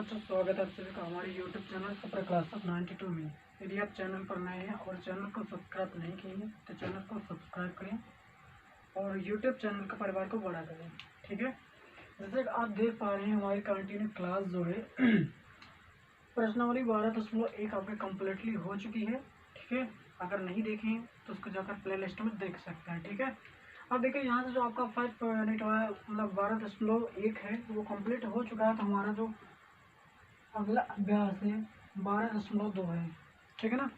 बच्चों, स्वागत है आप सभी का हमारे YouTube channel super class of 92 में। यदि आप चैनल पर नए हैं और चैनल को सब्सक्राइब नहीं किए हैं तो चैनल को सब्सक्राइब करें और YouTube चैनल का परिवार को बड़ा करें। ठीक है, जैसे कि आप देख पा रहे हैं हमारी कंटिन्यू क्लास जो है प्रश्नावली 12.1 आपकी कम्प्लीटली हो चुकी है। ठीक है, अगर नहीं देखें तो उसको जाकर प्ले लिस्ट में देख सकते हैं। ठीक है, अब देखिए यहाँ से जो आपका 5 यूनिट है मतलब 12.1 है वो कंप्लीट हो चुका है। तो हमारा जो अगला अभ्यास है 12.2 है। ठीक है ना,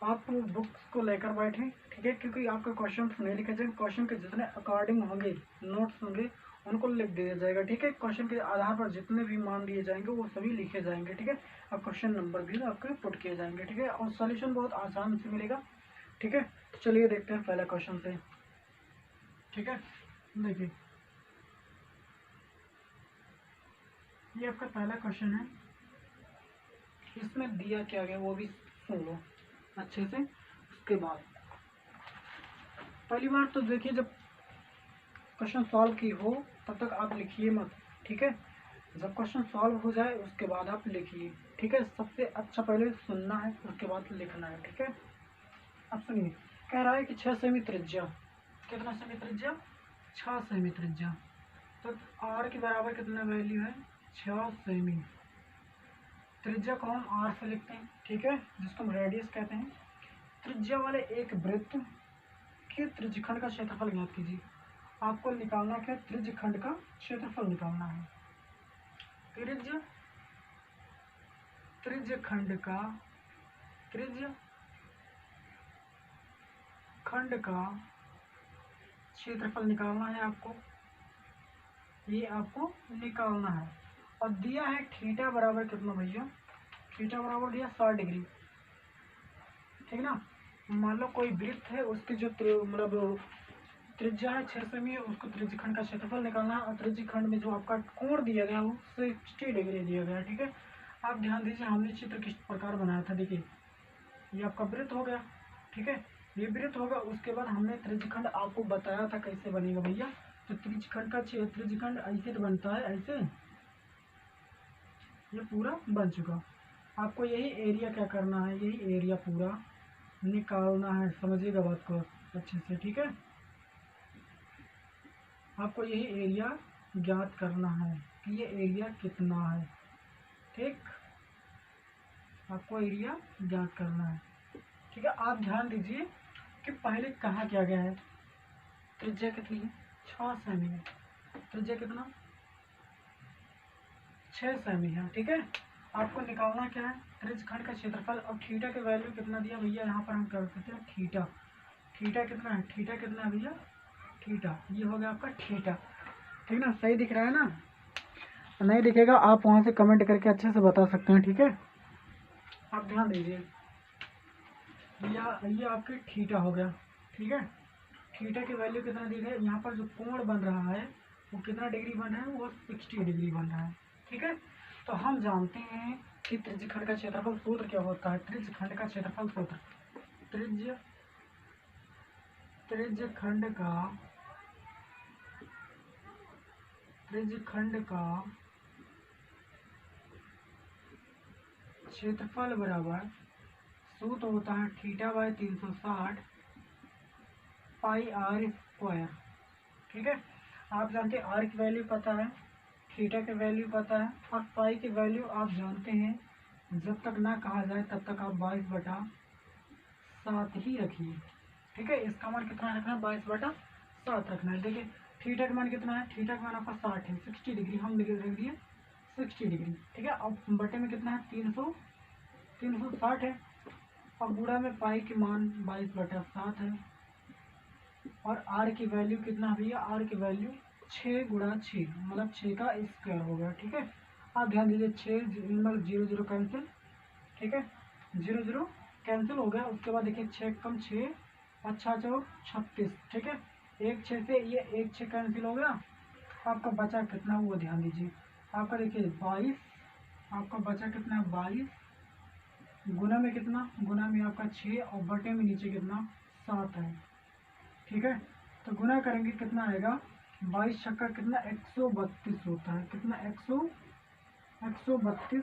आप बुक्स को लेकर बैठे। ठीक है, क्योंकि आपके क्वेश्चन नहीं लिखे जाएंगे, क्वेश्चन के जितने अकॉर्डिंग होंगे नोट्स होंगे उनको लिख दिया जाएगा। ठीक है, क्वेश्चन के आधार पर जितने भी मान दिए जाएंगे वो सभी लिखे जाएंगे। ठीक है, और क्वेश्चन नंबर भी आपके पुट किए जाएंगे। ठीक है, और सॉल्यूशन बहुत आसान से मिलेगा। ठीक है, तो चलिए देखते हैं पहला क्वेश्चन से। ठीक है, देखिए ये आपका पहला क्वेश्चन है। इसमें दिया क्या गया वो भी सुन लो अच्छे से। उसके बाद पहली बार तो देखिए, जब क्वेश्चन सॉल्व की हो तब तक आप लिखिए मत। ठीक है, जब क्वेश्चन सॉल्व हो जाए उसके बाद आप लिखिए। ठीक है, सबसे अच्छा पहले सुनना है उसके बाद लिखना है। ठीक है, अब सुनिए, कह रहा है कि 6 सेमी त्रिज्या, कितना सेमी त्रिज्या? 6 सेमी त्रिज्या। तो आर के बराबर कितना वैल्यू है? 6 सेमी। त्रिज्या को हम आर से लिखते हैं। ठीक है, जिसको हम रेडियस कहते हैं। त्रिज्या वाले एक वृत्त के त्रिज्यखंड का क्षेत्रफल ज्ञात कीजिए। आपको निकालना क्या? त्रिज्यखंड का क्षेत्रफल निकालना है। त्रिज्य त्रिज्यखंड का खंड का क्षेत्रफल निकालना है आपको, ये आपको निकालना है। और दिया है थीटा बराबर कितना भैया? थीटा बराबर दिया 60 डिग्री। ठीक ना, मान लो कोई वृत्त है, उसकी जो मतलब त्रिज्या है 6 सेमी, उसको त्रिज्यखंड का क्षेत्रफल निकालना है। और त्रिज्यखंड में जो आपका कोण दिया गया वो 60 डिग्री दिया गया है। ठीक है, आप ध्यान दीजिए हमने चित्र किस प्रकार बनाया था। देखिए ये आपका वृत्त हो गया। ठीक है, ये वृत्त होगा। उसके बाद हमने त्रिज्यखंड आपको बताया था कैसे बनेगा भैया। तो त्रिज्यखंड ऐसे तो बनता है, ऐसे ये पूरा बन चुका। आपको यही एरिया क्या करना है? यही एरिया पूरा निकालना है। समझिएगा बात को अच्छे से। ठीक है, आपको यही एरिया ज्ञात करना है कि ये एरिया कितना है। ठीक, आपको एरिया ज्ञात करना है। ठीक है, आप ध्यान दीजिए कि पहले कहा क्या गया है। त्रिज्या कितनी है? 6 सेमी है। त्रिज्या कितना? 6 सेमी है। ठीक है, आपको निकालना क्या है? त्रिज्यखंड का क्षेत्रफल। और थीटा का वैल्यू कितना दिया भैया? यहाँ पर हम कर सकते हैं थीटा। थीटा कितना है? थीटा कितना है भैया? थीटा। ये हो गया आपका थीटा। ठीक ना, सही दिख रहा है ना? नहीं दिखेगा आप वहाँ से कमेंट करके अच्छे से बता सकते हैं। ठीक है, आप ध्यान दीजिए, ये आपके थीटा हो गया। ठीक है, थीटा की वैल्यू कितना दी है? यहाँ पर जो कोण बन रहा है वो कितना डिग्री बन रहा है? वो 60 डिग्री बन रहा है। ठीक है, तो हम जानते हैं कि त्रिज्यखंड का क्षेत्रफल सूत्र क्या होता है। त्रिज्यखंड का क्षेत्रफल सूत्र, त्रिज्यखंड का क्षेत्रफल बराबर सूत्र होता है theta by 360 pi are square. ठीक है, आप जानते हैं आर की वैल्यू पता है, थीटा की वैल्यू पता है, और पाई की वैल्यू आप जानते हैं। जब तक ना कहा जाए तब तक आप 22/7 ही रखिए। ठीक है, इसका मान कितना रखना है? 22/7 रखना है। देखिए थीटा का मान कितना है? थीटा का मान आपका 60 है, 60 डिग्री हम रख दिए 60 डिग्री। ठीक है, अब बटे में कितना है? 360 है। और गुणा में पाई के मान 22/7 है। और आर की वैल्यू कितना भैया? आर की वैल्यू 6 × 6 मतलब 6 का स्क्वायर हो गया। ठीक है, आप ध्यान दीजिए 6 मतलब 0 0 कैंसिल। ठीक है, 0 0 कैंसिल हो गया। उसके बाद देखिए 6 कम 6 अच्छा 4 36। ठीक है, 1 6 से ये 1 6 कैंसिल हो गया। आपका बचा कितना वो ध्यान दीजिए। आपका देखिए 22, आपका बचा कितना है? 22 गुना में कितना? गुना में आपका 6 और बटे में नीचे कितना? 7 है। ठीक है, तो गुना करेंगे कितना आएगा? 22 छक्का कितना? 132 होता है। कितना? 132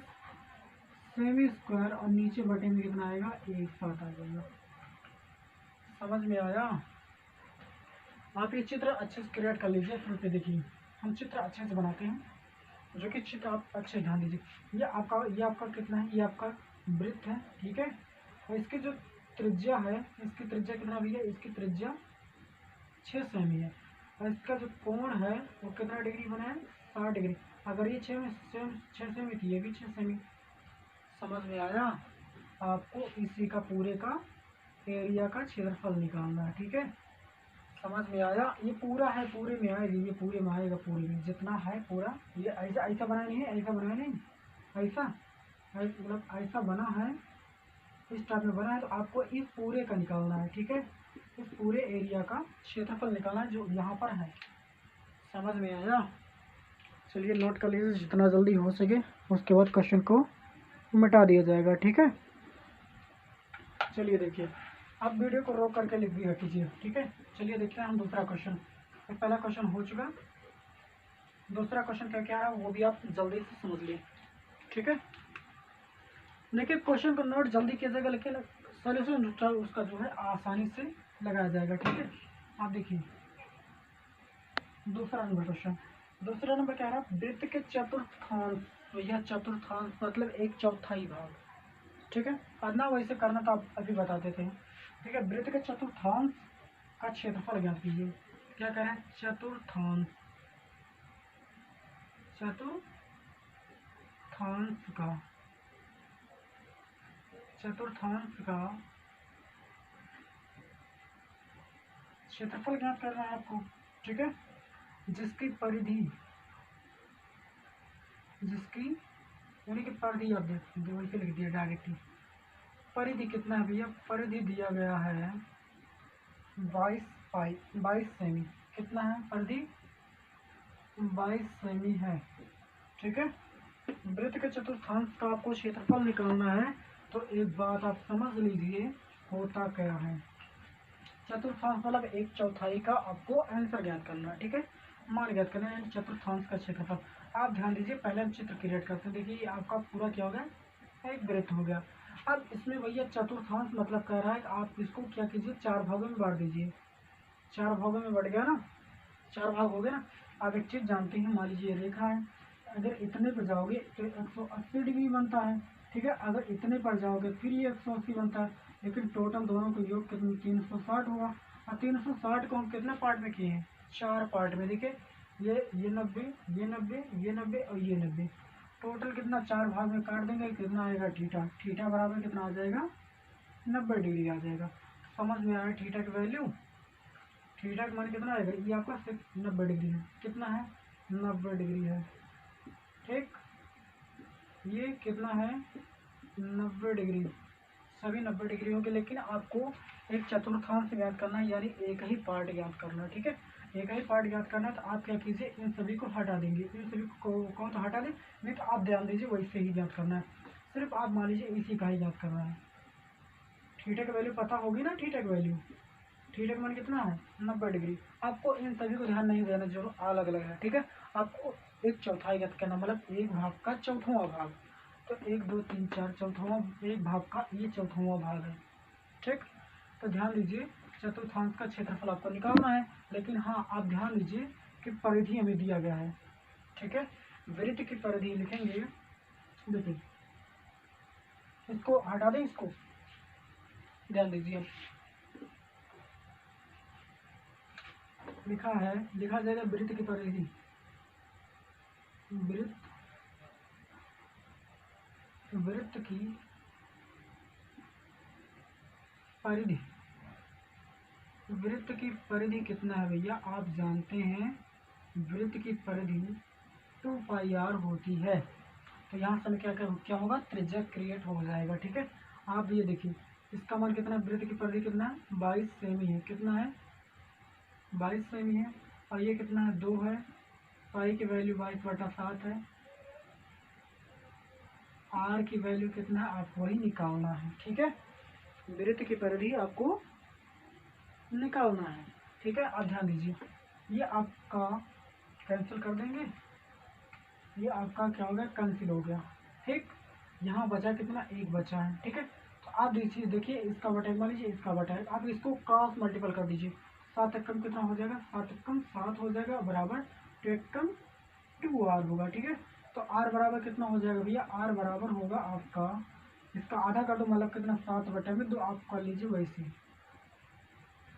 सेमी स्क्वायर और नीचे बटे में कितना आएगा 1/7 आ जाएगा। समझ में आया? आप ये चित्र अच्छे से क्रिएट कर लीजिए। फिर पे देखिए हम चित्र अच्छे से बनाते हैं, जो कि चित्र आप अच्छे ध्यान दीजिए। ये आपका कितना है, ये आपका वृत्त है, ठीक है। और इसकी जो त्रिज्या है, इसकी त्रिज्या कितना भी है, इसकी त्रिज्या 6 सेमी है। और इसका जो कोण है वो कितना डिग्री बना है, 60 डिग्री। अगर ये 6 सेमी थी, ये भी 6 सेमी। समझ में आया? आपको इसी का पूरे का एरिया का क्षेत्रफल निकालना है, ठीक है। समझ में आया? ये पूरा है, पूरे में आएगा, ये पूरे में आएगा, पूरे में जितना है पूरा। ये ऐसा ऐसा बनाया नहीं है, ऐसा बनाया नहीं, ऐसा मतलब ऐसा बना है, इस टाइप में बना है। तो आपको इस पूरे का निकालना है, ठीक है। इस पूरे एरिया का क्षेत्रफल निकालना है जो यहाँ पर है। समझ में आया? चलिए नोट कर लीजिए जितना जल्दी हो सके, उसके बाद क्वेश्चन को मिटा दिया जाएगा, ठीक है। चलिए देखिए, आप वीडियो को रोक करके लिख भी कीजिए, ठीक है। चलिए देखते हैं हम दूसरा क्वेश्चन। तो पहला क्वेश्चन हो चुका, दूसरा क्वेश्चन क्या क्या है वो भी आप जल्दी से समझ लिए, ठीक है। देखिए क्वेश्चन को नोट जल्दी कीजिएगा, लेकिन सोल्यूशन उसका जो है आसानी से लगाया जाएगा, ठीक है। आप देखिए दूसरा नंबर क्वेश्चन। दूसरा नंबर क्या है, वृत्त के चतुर्थांश, तो यह चतुर्थांश मतलब 1/4 भाग, ठीक है। करना वैसे करना तो आप अभी बता देते हैं, ठीक है। वृत्त के चतुर्थांश का क्षेत्रफल ज्ञात कीजिए। क्या करें, चतुर्थांश का क्षेत्रफल ज्ञात करना है आपको, ठीक है। जिसकी परिधि यानी कि परिधि आप देख वैसे लिख दिया डायरेक्टली। परिधि कितना है भैया, परिधि दिया गया है 22 सेमी। कितना है परिधि, 22 सेमी है, ठीक है। वृत्त के चतुर्थांश का आपको क्षेत्रफल निकालना है। तो एक बात आप समझ लीजिए होता क्या है, चतुर्थांश मतलब 1/4 का आपको आंसर ज्ञात करना है, ठीक है। मान ज्ञात करना है चतुर्थांश का क्षेत्रफल। आप ध्यान दीजिए, पहले हम चित्र क्रिएट करते हैं। देखिए आपका पूरा क्या हो गया, एक वृत्त हो गया। अब इसमें भैया चतुर्थांश मतलब कह रहा है कि आप इसको क्या कीजिए, 4 भागों में बांट दीजिए। 4 भागों में बढ़ गया ना, 4 भाग हो गया ना। आप एक चीज़ जानते हैं, मान लीजिए रेखा है, अगर इतने पर जाओगे तो 180 डिग्री बनता है, ठीक है। अगर इतने पर जाओगे फिर ये 180 बनता है, लेकिन टोटल दोनों को योग कितना 360 हुआ। और 360 को हम कितने पार्ट में किए हैं, 4 पार्ट में। देखिए ये 90, ये 90, ये 90 और ये 90, टोटल कितना 4 भाग में काट देंगे, कितना आएगा थीटा। थीटा बराबर कितना आ जाएगा, 90 डिग्री आ जाएगा। समझ में आया थीटा की वैल्यू, थीटा का मान कितना आएगा, ये आपका 90 डिग्री है। कितना है, 90 डिग्री है, ठीक। ये कितना है, 90 डिग्री, सभी 90 डिग्री होंगे। लेकिन आपको एक चतुर्थांश ज्ञात करना है, यानी एक ही पार्ट ज्ञात करना है, ठीक है। एक ही पार्ट ज्ञात करना है। तो आप क्या कीजिए, इन सभी को हटा देंगे, इन सभी को तो हटा दें, नहीं तो आप ध्यान दीजिए वैसे ही ज्ञात करना है। सिर्फ आप मान लीजिए इसी का ही ज्ञात करना है। थीटा की वैल्यू पता होगी ना, थीटा की वैल्यू, थीटा का मान कितना है, 90 डिग्री। आपको इन सभी को ध्यान नहीं देना, जो अलग अलग है, ठीक है। आपको 1/4 ज्ञात करना, मतलब एक भाग का चौथावां भाग। तो 1 2 3 4 चौथावां एक भाग का ये चौथावां भाग है, ठीक। तो ध्यान दीजिए चतुर्थांश का क्षेत्रफल आपको निकालना है। लेकिन हाँ आप ध्यान दीजिए कि परिधि हमें दिया गया है, ठीक है। वृत्त की परिधि लिखेंगे, देखिए इसको हटा दें, इसको ध्यान दीजिए, लिखा जाएगा वृत्त की परिधि, वृत्त की परिधि, वृत्त की परिधि कितना है भैया, आप जानते हैं वृत्त की परिधि 2πr होती है। तो यहाँ से क्या होगा, त्रिज्या क्रिएट हो जाएगा, ठीक है। आप ये देखिए इसका मान कितना है, वृत्त की परिधि कितना है, 22 सेमी है। कितना है, 22 सेमी है। और ये कितना है, 2 है। पाई की वैल्यू 22/7 है। आर की वैल्यू कितना है, आपको वही निकालना है, ठीक है। वृत्त की परिधि आपको निकालना है, ठीक है। आप ध्यान दीजिए, ये आपका कैंसिल कर देंगे, ये आपका क्या हो गया, कैंसिल हो गया। ठीक, यहाँ बचा कितना, एक बचा है। ठीक है, तो आप देखिए इसका बटा मान लीजिए, इसका बटा है, आप इसको क्रॉस मल्टीपल कर दीजिए। 7 एकम कितना हो जाएगा, 7 एकम 7 हो जाएगा बराबर 2 एकम 2r होगा। ठीक है, तो r बराबर कितना हो जाएगा भैया, r बराबर होगा आपका, इसका आधा कर दो मतलब कितना, 7/2 आप कर लीजिए वैसे।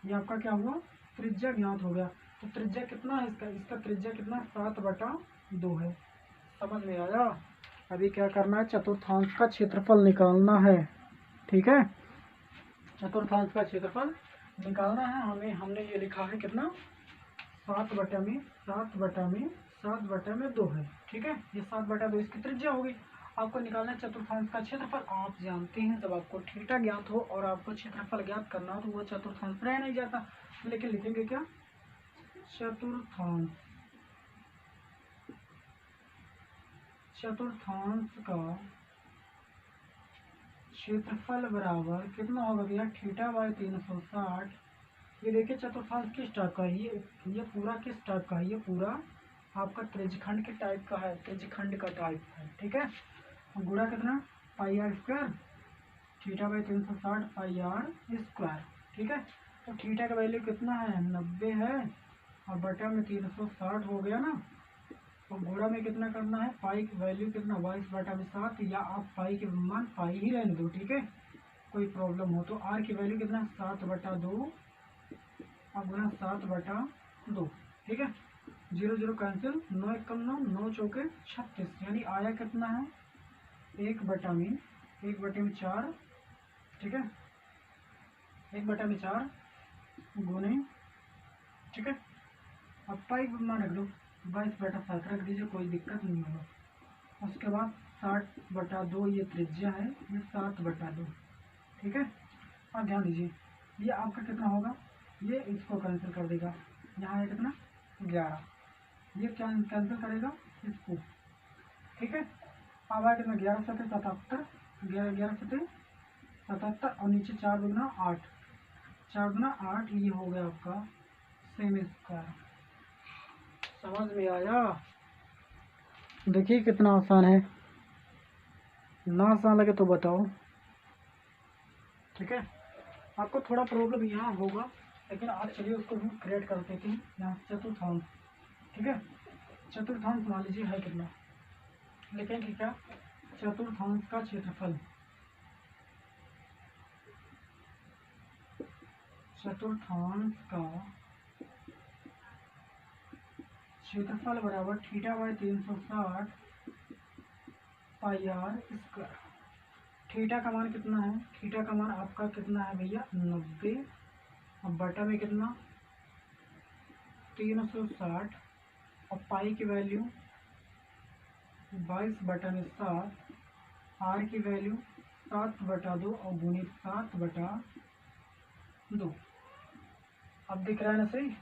ये आपका क्या हुआ, त्रिज्या ज्ञात हो गया। तो त्रिज्या कितना है इसका, इसका त्रिज्या कितना, 7/2 है। समझ में आया। अभी क्या करना है, चतुर्थांश का क्षेत्रफल निकालना है। ठीक है, चतुर्थांश का क्षेत्रफल निकालना है हमें। हमने ये लिखा है कितना, 7/2 है। ठीक है, ये 7/2 इसकी त्रिज्या होगी। आपको निकालना है चतुर्थांश का क्षेत्रफल। आप जानते हैं जब आपको थीटा ज्ञात हो और आपको क्षेत्रफल ज्ञात करना हो तो वो चतुर्थांश रह नहीं जाता, लेकिन लिखेंगे क्या, चतुर्थांश का क्षेत्रफल बराबर कितना होगा भैया, θ/360। ये देखिए चतुर्थांश किस टाइप का है, ये पूरा किस टाइप का है, ये पूरा आपका त्रिज्यखंड के टाइप का है, त्रिज्यखंड का टाइप है। ठीक है, गुणा कितना, πr², θ/360 πr²। ठीक है, तो थीटा का वैल्यू कितना है, 90 है, और बटा में 360 हो गया ना। तो गुणा में कितना करना है, पाई की वैल्यू कितना, 22/7, या आप पाई के मान पाई ही रहने दो। ठीक है, कोई प्रॉब्लम हो तो। आर की वैल्यू कितना, 7/2, अब गुना 7/2। ठीक है, 0 0 कैंसिल, 9 एकम 9, 9 चौके 36, यानी आया कितना है, 1/4। ठीक है, 1/4 गुने। ठीक है, अब पाई मान रख दो, 22/7 रख दीजिए, कोई दिक्कत नहीं होगा। उसके बाद 60/2 ये त्रिज्या है, ये 7/2। ठीक है, अब ध्यान दीजिए, ये आपका कितना होगा, ये इसको कैंसिल कर देगा, यहाँ है कितना, 11, ये क्या कैंसिल करेगा इसको। ठीक है, अब आया कितना, 11 7 77, 11 7 77, और नीचे 4 दूना 8, 4 दूना 8, ये हो गया आपका सेमी स्क्वायर। समझ में आया। देखिए कितना आसान है, ना आसान लगे तो बताओ। ठीक है, आपको थोड़ा प्रॉब्लम यहाँ होगा, लेकिन आज चलिए उसको हम क्रिएट कर देते हैं। यहाँ चतुर्थांश, ठीक है, चतुर्थांश मान लीजिए है कितना, लिखेंगे क्या, चतुर्थांश का क्षेत्रफल, चतुर्थांश का क्षेत्रफल बराबर θ/360 πr²। थीटा का मान कितना है, थीटा का मान आपका कितना है भैया, 90, अब बटा में कितना, 360, और पाई की वैल्यू 22/7, आर की वैल्यू 7/2, और गुणित 7/2। अब दिख रहा है ना सही।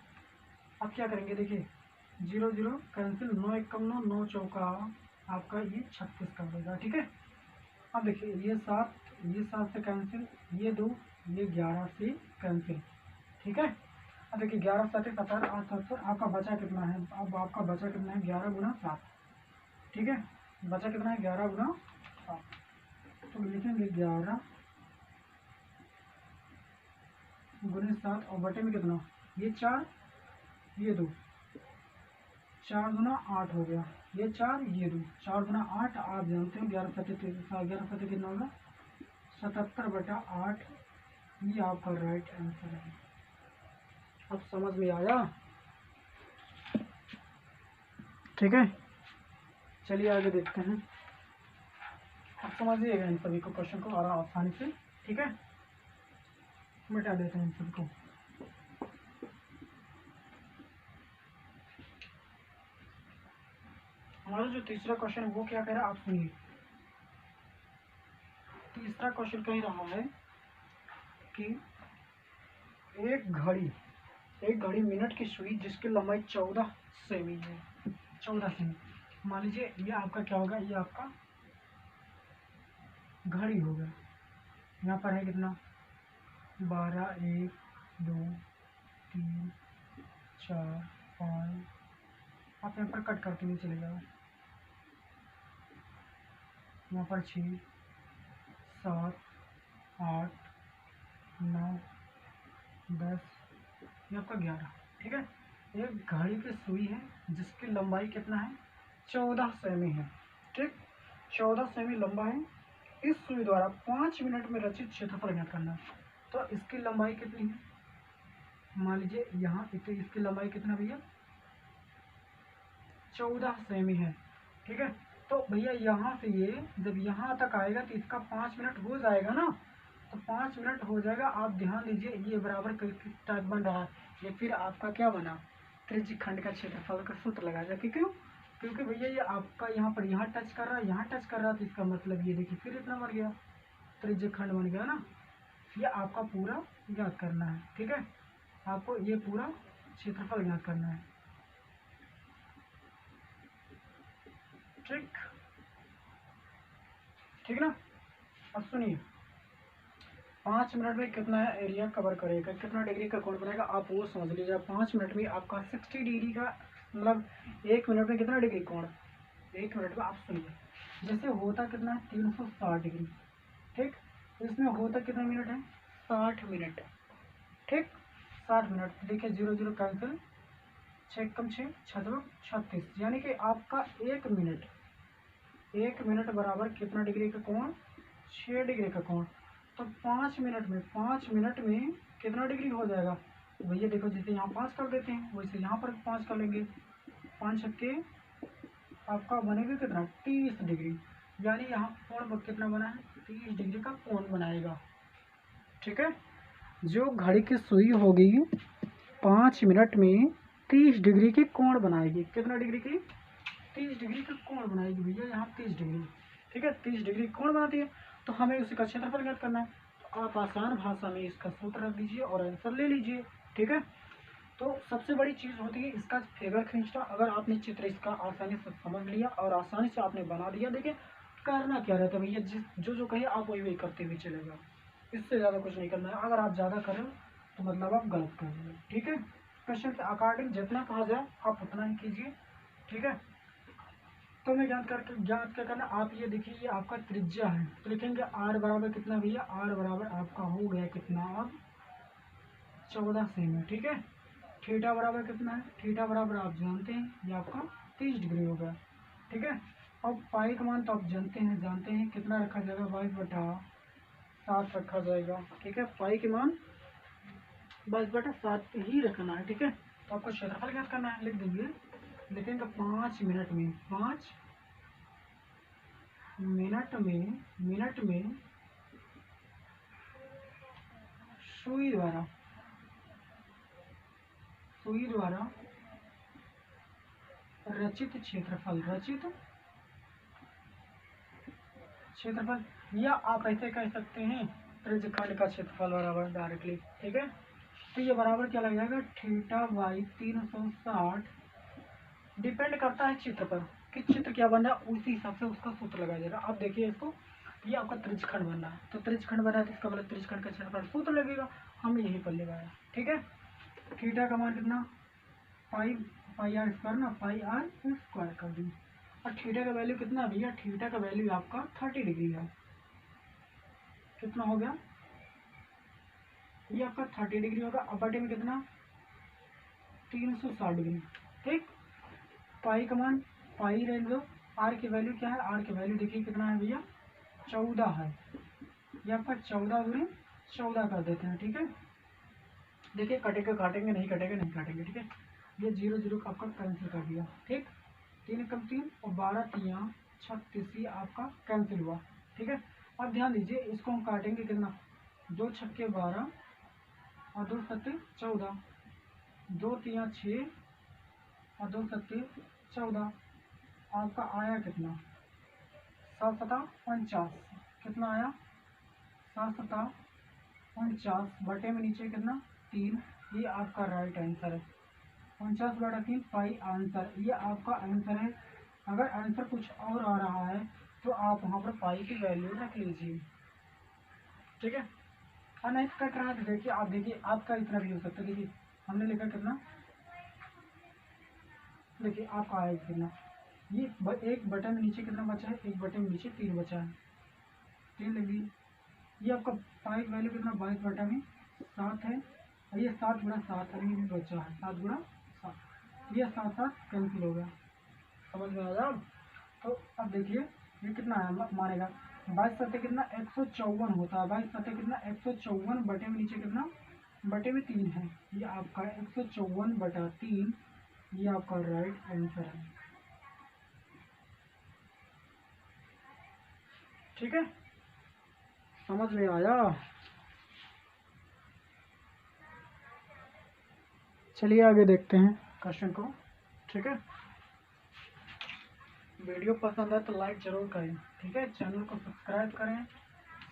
अब क्या करेंगे, देखिए 0 0 कैंसिल, 9 एकम 9, 9 चौका आपका ये 36 कर देगा। ठीक है, अब देखिए ये 7 से कैंसिल, ये 2, ये 11 से कैंसिल। ठीक है, अब देखिए 11 7 17 8 70, आपका बचा कितना है, अब आपका बचा कितना है, 11 गुना 7। ठीक है, बचा कितना है, 11 गुना 7, तो लिखेंगे 11 गुने 7, और बटे में कितना, ये 4, ये 2, 4 गुना 8 हो गया, ये 4, ये 2, 4 गुना 8, आप जानते हैं 11 7 कितना होगा, 77/8। ये आपका राइट आंसर है। अब समझ में आया। ठीक है, चलिए आगे देखते हैं। अब समझिएगा इन सभी को, क्वेश्चन को आसानी से। ठीक है, मिटा देते हैं इन सभी को। हमारा जो तीसरा क्वेश्चन है वो क्या कह रहा है, आप सुनिए। तीसरा क्वेश्चन कह रहा है कि एक घड़ी मिनट की सुई जिसकी लंबाई 14 सेमी है, 14 सेमी। मान लीजिए ये आपका क्या होगा, ये आपका घड़ी होगा। यहाँ पर है कितना, 12 1 2 3 4 5, आप यहाँ पर कट करते हुए चले जाओ। यहाँ पर 6, 7, 8, 9, 10, ये आपका 11। ठीक है, एक घड़ी की सुई है जिसकी लंबाई कितना है, 14 सेमी है। ठीक, 14 सेमी लंबा है। इस सुई द्वारा 5 मिनट में रचित क्षेत्रफल ज्ञात करना है। तो इसकी लंबाई कितनी है, मान लीजिए यहाँ इसकी लंबाई कितना भैया, 14 सेमी है। ठीक है, तो भैया यहाँ से ये जब यहाँ तक आएगा तो इसका 5 मिनट हो जाएगा ना, तो 5 मिनट हो जाएगा। आप ध्यान दीजिए ये बराबर किस टाइप बन रहा है, ये फिर आपका क्या बना, त्रिज्यखंड का क्षेत्रफल का सूत्र लगाएगा। क्यों, क्योंकि भैया ये आपका यहाँ पर यहाँ टच कर रहा है, यहाँ टच कर रहा है, तो इसका मतलब ये देखिए फिर इतना बन गया, त्रिज्यखंड बन गया ना। ये आपका पूरा ज्ञात करना है। ठीक है, आपको ये पूरा क्षेत्रफल ज्ञात करना है। ठीक, ठीक ना। अब सुनिए, 5 मिनट में कितना है एरिया कवर करेगा, कितना डिग्री का कोण बनाएगा, आप वो समझ लीजिए। 5 मिनट में आपका 60 डिग्री का, मतलब 1 मिनट में कितना डिग्री कोण, 1 मिनट में। आप सुनिए, जैसे होता कितना है 360 डिग्री। ठीक, इसमें होता कितना मिनट है, 60 मिनट। ठीक, 60 मिनट। देखिए 0 0 कैंसिल, 6 कम 6 6 36, यानी कि आपका 1 मिनट बराबर कितना डिग्री का कोण, 6 डिग्री का कोण। तो 5 मिनट में, 5 मिनट में कितना डिग्री हो जाएगा भैया, देखो जैसे यहाँ 5 कर देते हैं वैसे यहाँ पर 5 कर लेंगे। 5 छक्के आपका बनेगा कितना, 30 डिग्री। यानी यहाँ कोण कितना बना है, 30 डिग्री का कोण बनाएगा। ठीक है, जो घड़ी की सुई होगी 5 मिनट में 30 डिग्री की कोण बनाएगी। कितना डिग्री की, 30 डिग्री का कोण बनाएगी भैया, यहाँ 30 डिग्री। ठीक है, 30 डिग्री कोण बनाती है, तो हमें उसी का क्षेत्रफल ज्ञात करना है। तो आप आसान भाषा में इसका सूत्र रख दीजिए और आंसर ले लीजिए। ठीक है, तो सबसे बड़ी चीज़ होती है इसका फिगर खींचना। अगर आपने चित्र इसका आसानी से समझ लिया और आसानी से आपने बना दिया, देखिए करना क्या रहता है भैया, जो कहे आप वही वही करते हुए चले जाओ, इससे ज़्यादा कुछ नहीं करना है। अगर आप ज़्यादा करें तो मतलब आप गलत कर रहे हैं। ठीक है, क्वेश्चन के अकॉर्डिंग जितना कहा जाए आप उतना ही कीजिए। ठीक है, तो मैं ज्ञात क्या करना, आप ये देखिए ये आपका त्रिज्या है, तो लिखेंगे आर बराबर कितना भैया, आर बराबर आपका हो गया कितना, अब 14 सेमी। ठीक है, थीटा बराबर कितना है, थीटा बराबर आप जानते हैं ये आपका 30 डिग्री हो गया। ठीक है, अब पाई का मान तो आप जानते हैं कितना रखा जाएगा, 22/7 रखा जाएगा। ठीक है, पाई के मान 22/7 ही रखना है। ठीक है, तो आपको क्षेत्रफल ज्ञात करना है, लिख देंगे, लिखेंगे 5 मिनट में, 5 मिनट में सुई द्वारा रचित क्षेत्रफल, या आप ऐसे कह सकते हैं त्रिज्यखंड का क्षेत्रफल बराबर डायरेक्टली। ठीक है, तो ये बराबर क्या लग जाएगा, थीटा बाई 360, डिपेंड करता है चित्र पर कि चित्र क्या बन रहा है, उसी हिसाब से उसका सूत्र लगाया जाएगा। अब देखिए इसको, ये आपका त्रिज्यखंड बन रहा है, तो त्रिज्यखंड बन रहा है तो इसका मतलब त्रिज्यखंड का क्षेत्रफल सूत्र लगेगा, हमने यहीं पर लगाया। ठीक है, थीटा का मान कितना, पाई आर स्क्वायर ना, पाई आर स्क्वायर कर दी। और थीटा का वैल्यू कितना भैया, थीटा का वैल्यू आपका 30 डिग्री है। कितना हो गया, ये आपका 30 डिग्री होगा। अपॉर्टी में कितना, 360 डिग्री। ठीक, पाई का मान, पाई रहने दो, आर की वैल्यू क्या है, आर की वैल्यू देखिए कितना है भैया, 14 है। ये आपका 14 गुणे 14 कर देते हैं। ठीक है, देखिए कटेगा काटेंगे, नहीं कटेगा नहीं काटेंगे। ठीक है, ये 0 0 का आपका कैंसिल कर दिया। ठीक, 3 कम 3 और 12 3 36, ये आपका कैंसिल हुआ। ठीक है, अब ध्यान दीजिए इसको हम काटेंगे कितना, 2 छक्के 12 और 2 सत्ते 14, 2 3 6 और 2 सत्ते 14, आपका आया कितना, 7 7 49, कितना आया, 7 7 49 बटे में नीचे कितना 3, ये आपका राइट आंसर है। 49/3 पाई आंसर, ये आपका आंसर है। अगर आंसर कुछ और आ रहा है तो आप वहाँ पर पाई की वैल्यू रख लीजिए। ठीक है, और नहीं कट रहा है तो देखिए, आप देखिए आपका इतना भी हो सकता है। देखिए हमने लिखा कितना, देखिए आपका आया कितना, ये एक बटे में नीचे कितना बचा है, एक बटे में नीचे 3 बचा है, 3 लिख लीजिए। ये आपका पाई की वैल्यू कितना 22 बटा में 7 है, और ये 7 गुणा 7 अभी भी बचा है, 7 गुणा 7, ये 7 7 कैंसिल हो गया। समझ में आया? तो अब देखिए ये कितना है मानेगा, 22 सत्ते कितना 154 होता है, 22 सत्ते कितना 154 बटे में नीचे कितना बटे में 3 है, ये आपका 154 बटा 3, ये आपका राइट आंसर है। ठीक है, समझ में आया? चलिए आगे देखते हैं क्वेश्चन को। ठीक है, वीडियो पसंद है तो लाइक जरूर करें। ठीक है, चैनल को सब्सक्राइब करें,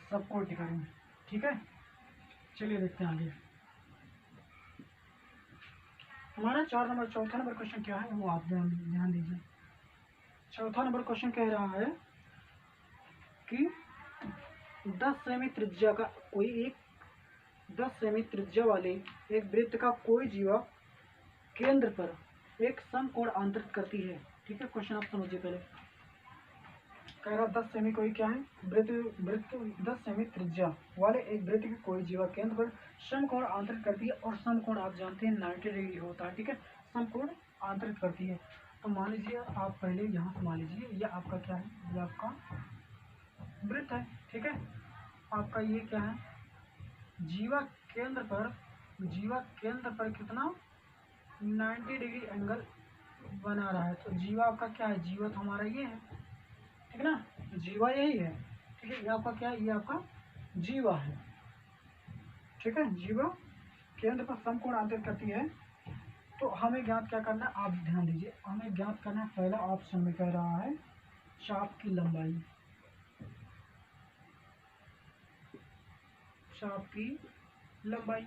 सपोर्ट करें। ठीक है, चलिए देखते हैं आगे। हमारा चौथा नंबर क्वेश्चन क्या है वो आप ध्यान दीजिए। चौथा नंबर क्वेश्चन कह रहा है कि 10 सेमी त्रिज्या का कोई एक 10 सेमी त्रिज्या वाले एक वृत्त का कोई जीवा केंद्र पर एक समकोण अंतरित करती है। ठीक है, क्वेश्चन आप समझिए पहले। कह रहा 10 सेमी कोई क्या है, वृत्त वृत्त 10 सेमी त्रिज्या वाले एक वृत्त की कोई जीवा केंद्र पर समकोण अंतरित करती है, और समकोण आप जानते हैं 90 डिग्री होता है। ठीक है, समकोण अंतरित करती है। तो मान लीजिए आप पहले यहाँ से मान लीजिए ये आपका क्या है, ये आपका वृत्त है। ठीक है, आपका ये क्या है, जीवा केंद्र पर कितना 90 डिग्री एंगल बना रहा है। तो जीवा आपका क्या है, जीवा तो हमारा ये है, ठीक ना, जीवा यही है। ठीक है, ये आपका क्या है, ये आपका जीवा है। ठीक है, जीवा केंद्र पर समकोण अंतरित करती है। तो हमें ज्ञात क्या करना है, आप ध्यान दीजिए, हमें ज्ञात करना है, पहला ऑप्शन में कह रहा है चाप की लंबाई, चाप की लंबाई।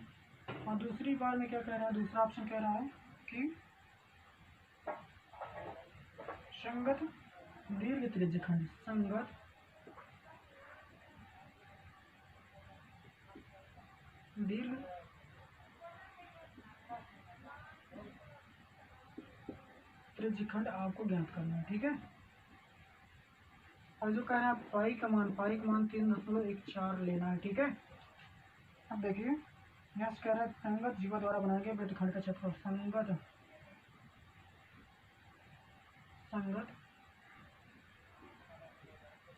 और दूसरी बार में क्या कह रहा है, दूसरा ऑप्शन कह रहा है कि संगत दीर्घ त्रिज्यखंड, संगत दीर्घ त्रिज्यखंड आपको ज्ञात करना है। ठीक है, और जो कह रहा है पाई का मान 3.14 लेना है। ठीक है, अब देखिए यहाँ से कह रहा है संगत जीवा द्वारा बनाए गए वृत्तखंड का क्षेत्रफल, संगत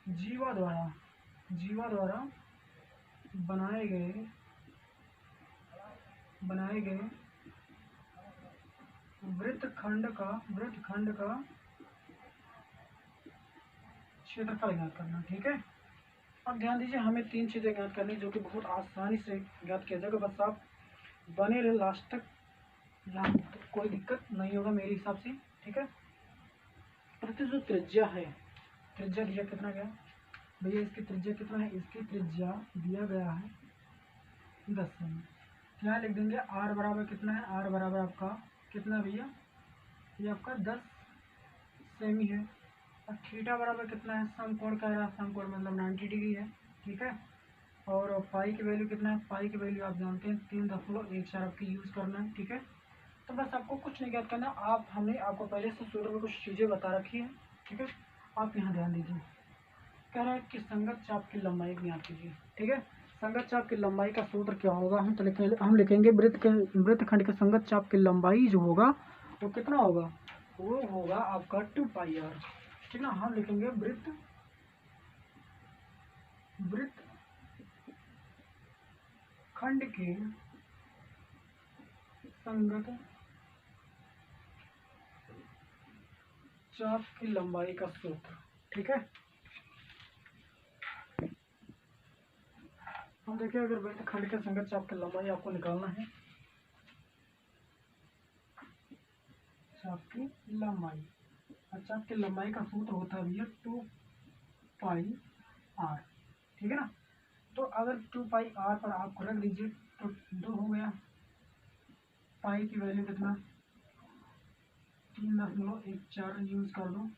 जीवा द्वारा बनाए गए वृत्तखंड का क्षेत्रफल ज्ञात करना। ठीक है, अब ध्यान दीजिए हमें 3 चीजें ज्ञात करनी जो कि बहुत आसानी से ज्ञात किया जाएगा, बस आप बने रहे लास्ट तक, यहाँ कोई दिक्कत नहीं होगा मेरे हिसाब से। ठीक है, प्रति जो त्रिज्या है, त्रिज्या दिया कितना गया भैया, इसकी त्रिज्या कितना है, इसकी त्रिज्या दिया गया है 10 सेमी। यहाँ लिख देंगे आर बराबर कितना है, आर बराबर आपका कितना भैया, ये आपका 10 सेमी है। और थीटा बराबर कितना है, समकोण कह रहा है, समकोण मतलब 90 डिग्री है। ठीक है, और पाई की वैल्यू कितना है, पाई की वैल्यू आप जानते हैं 3.14 आपकी यूज़ करना है। ठीक है, तो बस आपको कुछ नहीं ज्ञात करना, हमने आपको पहले से सूत्र में कुछ चीज़ें बता रखी है। ठीक है, आप यहाँ ध्यान दीजिए, कह रहा है कि संगत चाप की लंबाई ज्ञात कीजिए। ठीक है, संगत चाप की लंबाई का सूत्र क्या होगा, हम लिखेंगे वृत्तखंड के संगत चाप की लंबाई जो होगा वो कितना होगा, वो होगा आपका 2πr। ठीक ना, हम लिखेंगे वृत्तखंड के संगत चाप की लंबाई का सूत्र। ठीक है, हम देखिए अगर वृत्तखंड के संगत चाप की लंबाई आपको निकालना है, चाप की लंबाई, और चाप की लंबाई का सूत्र होता है भैया 2πr। ठीक है ना, तो अगर 2πr पर आपको रख दीजिए तो 2 हो गया, पाई की वैल्यू कितना 3.14 यूज कर दो,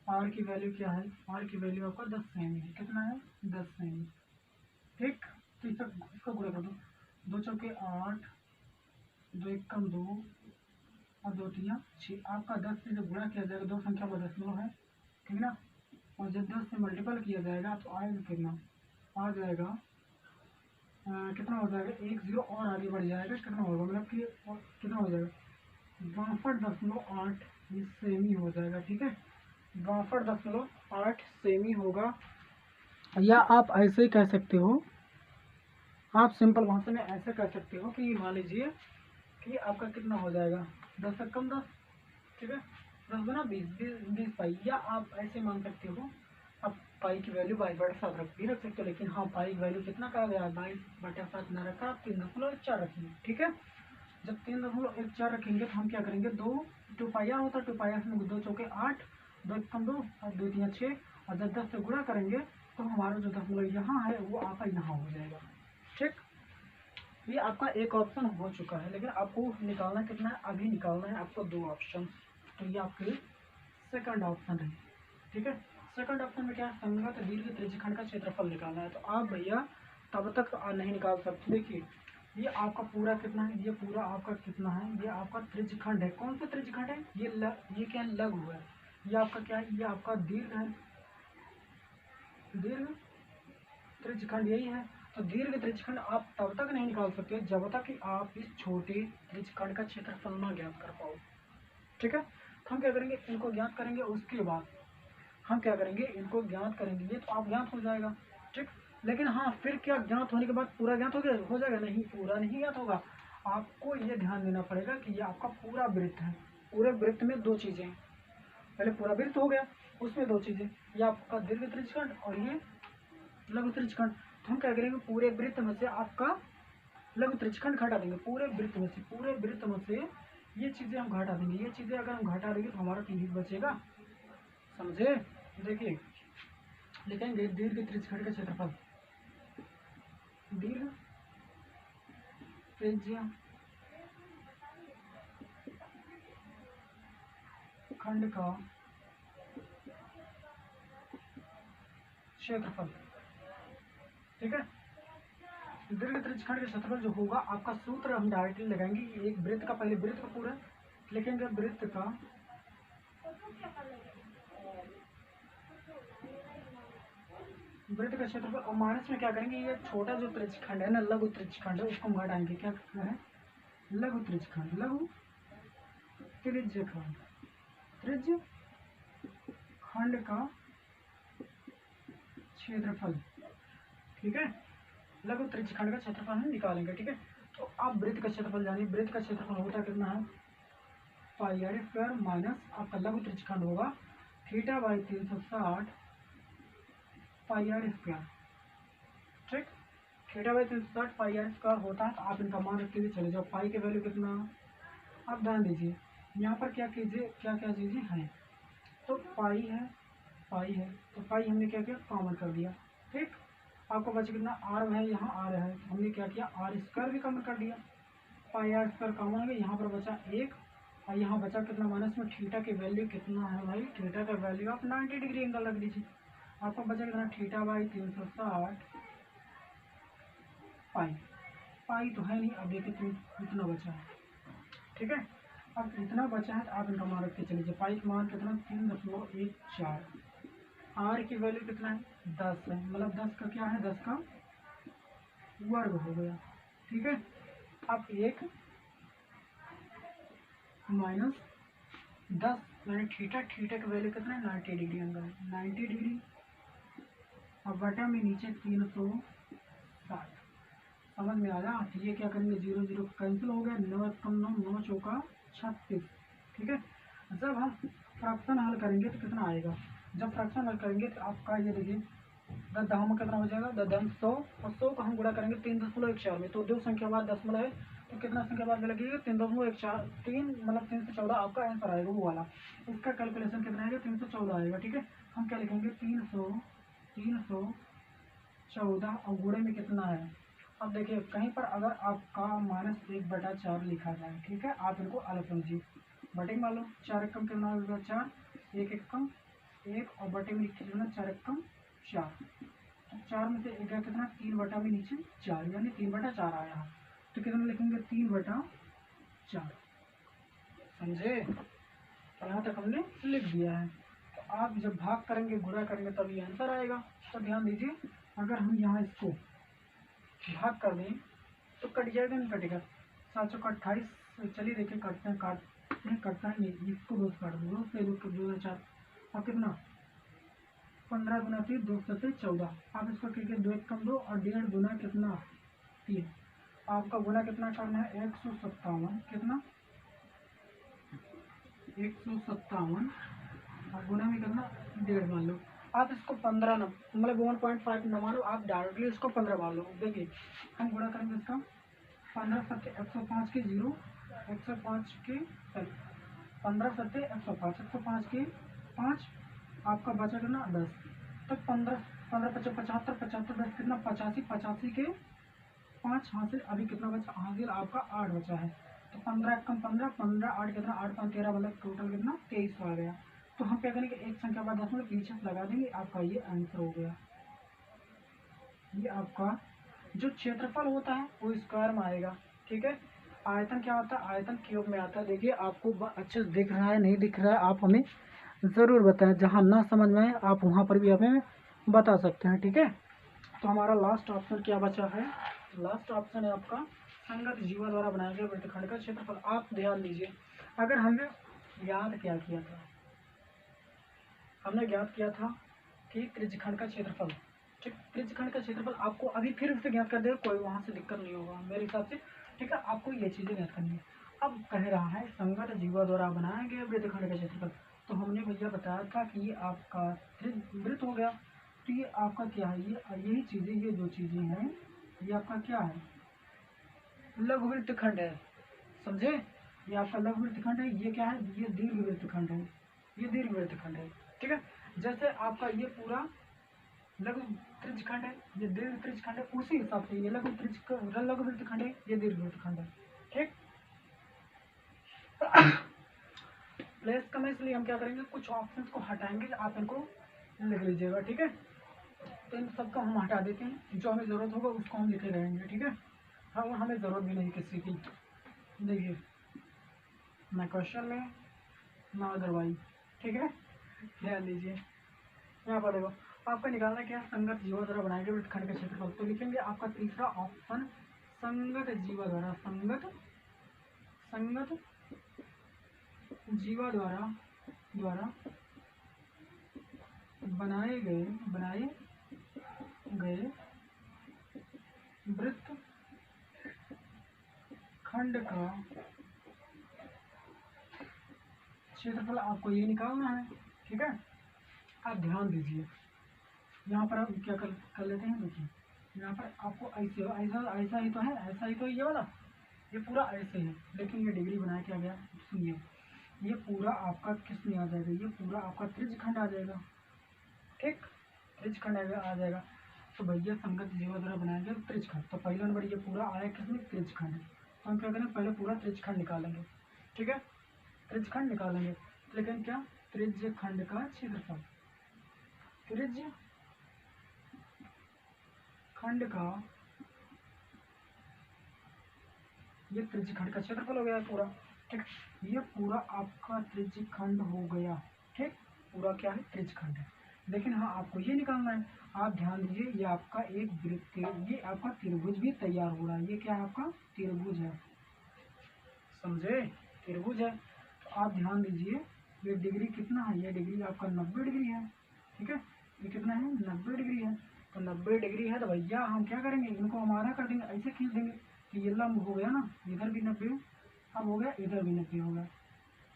आर की वैल्यू क्या है, आर की वैल्यू आपका 10 सेमी है, कितना है 10 सेमी। ठीक, तो इसका गुणा कर दो, 2 चौके 8, 2 एकम 2, और 2 3 6। आपका 10 से जब गुणा किया जाएगा, दो संख्या में दशमलव है, ठीक ना, और जब 10 से मल्टीपल किया जाएगा तो आएगा कितना, आ जाएगा कितना हो जाएगा, 1 0 और आगे बढ़ जाएगा, कितना होगा, मतलब कि कितना हो जाएगा, 62.8, ये सेमी हो जाएगा, ठीक है, 62.8 सेमी होगा। या आप ऐसे ही कह सकते हो, आप सिंपल भाषा में ऐसे कह सकते हो कि मान लीजिए कि आपका कितना हो जाएगा, 10 से कम 10, ठीक है, 10 गुना 20, 20 पाई। या आप ऐसे मान सकते हो, आप पाई की वैल्यू 22/7 भी रख सकते हो, लेकिन हाँ पाई की वैल्यू कितना कहा गया, 22/7 न रखा, आप 3.14 रखेंगे, ठीक है। जब 3.14 रखेंगे तो हम क्या करेंगे, 2 पाया होता है, 2 पाया में 2 चौके 8, 2 कम 2 और 2 3 6, और जब 10 से गुणा करेंगे तो हमारा जो दशमलव यहाँ है वो आपका यहाँ हो जाएगा, ठीक। ये आपका एक ऑप्शन हो चुका है, लेकिन आपको निकालना कितना है, अभी निकालना है आपको 2 ऑप्शन। तो ये आपके लिए सेकंड ऑप्शन है, ठीक है। सेकंड ऑप्शन में क्या है, संगत दीर्घ त्रिज्यखंड का क्षेत्रफल निकालना है। तो आप भैया तब तक नहीं निकाल सकते। देखिए ये आपका पूरा कितना है, ये पूरा आपका कितना है, ये आपका त्रिज्यखंड है। कौन सा त्रिज्यखंड है, ये क्या है, लघु है। ये आपका क्या है, ये आपका दीर्घ है, दीर्घ त्रिज्यखंड यही है। तो दीर्घ त्रिज्यखंड आप तब तक नहीं निकाल सकते जब तक कि आप इस छोटे त्रिज्यखंड का क्षेत्रफल ना ज्ञात कर पाओ, ठीक है। तो हम क्या करेंगे, इनको ज्ञात करेंगे, उसके बाद हम क्या करेंगे, इनको ज्ञात करेंगे, ये तो आप ज्ञात हो जाएगा, ठीक। लेकिन हाँ फिर क्या, ज्ञात होने के बाद पूरा ज्ञात हो जाएगा, नहीं, पूरा नहीं ज्ञात होगा। आपको ये ध्यान देना पड़ेगा कि ये आपका पूरा वृत्त है। पूरे वृत्त में दो चीजें हैं, पहले पूरा वृत्त हो गया, उसमें दो चीजें, ये आपका दीर्घ त्रिज्यखंड और ये लघु त्रिज्यखंड। तो हम क्या करेंगे, पूरे वृत्त में से आपका लघु त्रिज्यखंड घटा देंगे, पूरे वृत्त में से, पूरे वृत्त में से ये चीजें हम घटा देंगे। ये चीजें अगर हम घटा देंगे तो हमारा तीन बचेगा, समझे। देखिए लिखेंगे दीर्घ त्रिज्यखंड का क्षेत्रफल, दीर्घ त्रिज्य खंड का क्षेत्रफल, ठीक है। दीर्घ त्रिज्यखंड का क्षेत्रफल जो होगा, आपका सूत्र हम डायरेक्टली लगाएंगे। एक वृत्त का, पहले वृत्त का पूरा लिखेंगे, वृत्त का क्षेत्रफल, और माइनस में क्या करेंगे, ये छोटा जो त्रिज्यखंड है ना, लघु त्रिज्यखंड है, उसको हम घटाएंगे। क्या है, लघु त्रिज्यखंड, लघु त्रिज्यखंड, त्रिज्यखंड का क्षेत्रफल, ठीक है। लघु त्रिज्यखंड का क्षेत्रफल हम निकालेंगे, ठीक है। तो आप वृत्त का क्षेत्रफल जानिए, वृत्त का क्षेत्रफल होता कितना है, पाई आर स्क्वायर माइनस आपका लघु त्रिज्यखंड होगा theta by 360 pi are square, ठीक। Theta by 360 pi are square होता है। तो आप इनका मान रखते हुए चले जाओ, पाई के वैल्यू कितना, आप ध्यान दीजिए यहाँ पर क्या कीजिए, क्या क्या चीजें हैं, तो पाई है, पाई है, तो पाई हमने क्या किया, कॉमन कर दिया, ठीक। आपको बचा कितना, आर है, यहाँ आर है, तो हमने क्या किया, आर स्क्वायर भी कॉमन कर दिया, पाई आर स्क्वायर कॉमन हो गया, यहाँ पर बचा 1, और यहाँ बचा कितना, माइनस में थीटा की वैल्यू कितना है भाई, थीटा का वैल्यू आप 90 डिग्री एंगल रख दीजिए। आपको बचा कितना, थीटा बाई 360 पाई, पाई तो है नहीं, अब देखिए इतना बचा है, ठीक है। अब इतना बचा है तो आप इनका मान रखते चलिए, पाई का मान कितना, 3.14, आर की वैल्यू कितना है, 10 है, मतलब 10 का क्या है, 10 का वर्ग हो गया, ठीक है। अब 1 माइनस 10 मैंने थीटा, थीटा का वैल्यू कितना है, 90 डिग्री एंगल, 90 डिग्री, और बटा में नीचे 360, समझ में आया। तो ये क्या करेंगे, 0 0 कैंसिल हो गया, 9 कम 9, 9 चौका 36, ठीक है। जब हम फ्रैक्शन हल करेंगे तो कितना आएगा, जब फ्रैक्शन हल करेंगे तो आपका ये देखिए 10 दहां में कितना हो जाएगा, 10 10 100, और 100 का हम गुणा करेंगे 3.14 में, तो दो संख्या बाद दशमलव है, तो कितना संख्या बाद में लगेगा, 3.14, 3 मतलब 314 आपका आंसर आएगा वो वाला। इसका कैलकुलेशन कितना आएगा, 314 आएगा, ठीक है। हम क्या लिखेंगे, 314, और गुणे में कितना है। अब देखिए कहीं पर अगर आपका -1/4 लिखा जाए, ठीक है, आप इनको अलग समझिए, बटे मान लो 4 एकम कितना होगा, 4, 1 एकम 1, और बटे में नीचे कितना, 4 एकम 4, तो 4 में से 1 कितना, 3 बटा में नीचे 4, यानी 3/4 आया। तो कितना लिखेंगे, 3/4, समझे? यहाँ तक हमने लिख दिया है। तो आप जब भाग करेंगे गुणा करेंगे तब ये आंसर आएगा। तो ध्यान दीजिए, अगर हम यहाँ इसको भाग कर दें तो कट जाएगा, नहीं कटेगा? 7 चौका 28। चलिए देखिए कटते हैं, कटता है नहीं, इसको 2 काट दो, फिर 2 4 और कितना 15 गुना 3 2 7 14। आप इसको करके 2 1 कम 2 और 1.5 गुना कितना 3। आपका गुना कितना करना है 157, कितना 157 और गुना में करना 1.5 मान लो। आप इसको 15 न मतलब 1.5 न मानो, आप डायरेक्टली इसको 15 मान लो। देखिए हम गुणा करेंगे इसका 15 सत्ते 105 के 0 105 के 15 सत्ते 105 105 के 5 आपका बचा कितना 10। तो 15 15 55 75 75 10 कितना 85 85 के 5 हासिल। अभी कितना बचा हासिल आपका 8 बचा है। तो 15 कम 15 15 8 कितना 8 5 13 मतलब टोटल कितना 23 आ गया। तो हम क्या करेंगे एक संख्या बाद 10 पीछे लगा देंगे, आपका ये आंसर हो गया। ये आपका जो क्षेत्रफल होता है वो स्क्वायर में आएगा, ठीक है। आयतन क्या होता है, आयतन क्यूब में आता है। देखिए आपको अच्छे से दिख रहा है नहीं दिख रहा है, आप हमें ज़रूर बताएं, जहाँ ना समझ में आए आप वहाँ पर भी हमें बता सकते हैं, ठीक है। तो हमारा लास्ट ऑप्शन क्या बचा है, लास्ट ऑप्शन है आपका संगत जीवा द्वारा बनाए गए वृत्तखंड का क्षेत्रफल। आप ध्यान दीजिए, अगर हमने याद क्या किया था, हमने ज्ञात किया था कि त्रिज्यखंड का क्षेत्रफल, ठीक। त्रिज्यखंड का क्षेत्रफल आपको अभी फिर से ज्ञात कर देगा, कोई वहाँ से दिक्कत नहीं होगा मेरे हिसाब से, ठीक है। आपको ये चीज़ें ज्ञात करनी है। अब कह रहा है संगत जीवा द्वारा बनाया गया वृत्तखंड का क्षेत्रफल। तो हमने भैया बताया था कि ये आपका वृत्त हो गया। तो ये आपका क्या है, ये यही चीज़ें, ये जो चीज़ें हैं ये आपका क्या है, लघु वृत्तखंड है, समझे। ये आपका लघु वृत्तखंड है। ये क्या है, ये दीर्घ वृत्तखंड है, ये दीर्घ वृत्तखंड है, ठीक है। जैसे आपका ये पूरा लघु त्रिज्यखंड है, ये दीर्घ त्रिज्यखंड है, उसी हिसाब से ये लघु वृत्तखंड है, ये दीर्घ वृत्तखंड है, ठीक। प्लेस कम है इसलिए हम क्या करेंगे, कुछ ऑप्शंस को हटाएंगे, आप इनको लिख लीजिएगा, ठीक है। तो इन सबको हम हटा देते हैं, जो हमें ज़रूरत होगा उसको हम लिखे रहेंगे, ठीक है। हाँ, हमें ज़रूरत भी नहीं किसी की। देखिए ना क्वेश्चन में ना अदरवाइज, ठीक है। ध्यान दीजिए यहाँ पर देखो, आपका निकालना क्या है, संगत जीवा द्वारा बनाए गए वृत्तखंड का क्षेत्रफल। तो लिखेंगे आपका तीसरा ऑप्शन संगत जीवा द्वारा, संगत जीवा द्वारा बनाए गए वृत्त खंड का क्षेत्रफल आपको ये निकालना है, ठीक है। आप ध्यान दीजिए, यहाँ पर हम क्या कर लेते हैं, देखिए यहाँ पर आपको ऐसे ऐसा ही तो है, ऐसा ही तो ये वाला, ये पूरा ऐसे है, लेकिन ये डिग्री बनाया क्या गया, सुनिए, ये पूरा आपका किस में आ जाएगा, ये पूरा आपका त्रिज्यखंड आ जाएगा, ठीक। त्रिज्यखंड आ जाएगा। तो भैया संगत जीवा द्वारा बनाया गया त्रिज्यखंड, तो पहला नंबर ये पूरा आया किसमें, त्रिज्यखंड। तो हम क्या करेंगे, पहले पूरा त्रिज्यखंड निकालेंगे, ठीक है। त्रिज्यखंड निकालेंगे, लेकिन क्या, त्रिज्यखंड का क्षेत्रफल, त्रिज्यखंड का ये त्रिज्यखंड का क्षेत्रफल हो गया पूरा, ठीक। ये पूरा आपका त्रिज्यखंड हो गया, ठीक। पूरा क्या है, त्रिज्यखंड है। लेकिन हाँ आपको ये निकालना है, आप ध्यान दीजिए, ये आपका एक वृत्त, ये आपका त्रिभुज भी तैयार हो रहा है। ये क्या है, आपका त्रिभुज है, समझे, त्रिभुज है। तो आप ध्यान दीजिए, ये डिग्री कितना है, ये डिग्री आपका 90 डिग्री है, ठीक है। ये कितना है, 90 डिग्री है। तो 90 डिग्री है तो भैया हम क्या करेंगे, इनको हमारा कर देंगे, ऐसे खींच देंगे कि ये लंब हो गया ना, इधर भी 90, अब हो गया इधर भी 90 हो गया।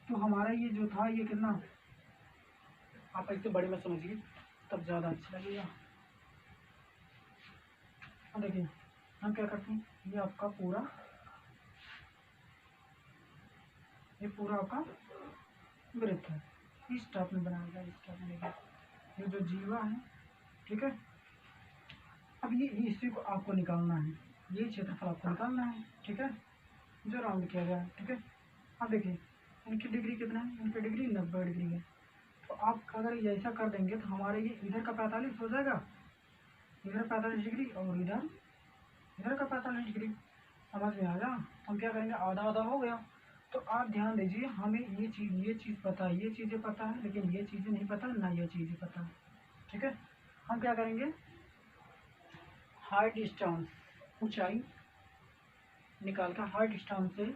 तो हमारा ये जो था ये कितना, आप ऐसे बड़े में समझिए तब ज़्यादा अच्छा लगेगा। अब देखिए हम क्या करते हैं, ये आपका पूरा, ये पूरा आपका वृत्त है, इस टाइप में बनाया गया, इस टाइप में। देखिए ये जो जीवा है, ठीक है। अब ये इसी को आपको निकालना है, ये क्षेत्रफल आपको निकालना है, ठीक है, जो राउंड किया गया है, ठीक है। अब देखिए इनकी डिग्री कितना है, इनकी डिग्री 90 डिग्री है। तो आप अगर ये ऐसा कर देंगे तो हमारे ये इधर का 45 हो जाएगा, इधर 45 डिग्री और इधर का 45 डिग्री, समझ में आया। हम क्या करेंगे, आधा आधा हो गया, तो आप ध्यान दीजिए, हमें ये चीज़ पता है, ये चीज़ें पता है, लेकिन ये चीज़ें नहीं पता, ना ये चीज़ें पता है। ठीक है, हम क्या करेंगे, हाइट डिस्टेंस, ऊंचाई निकाल कर, हाइट डिस्टेंस से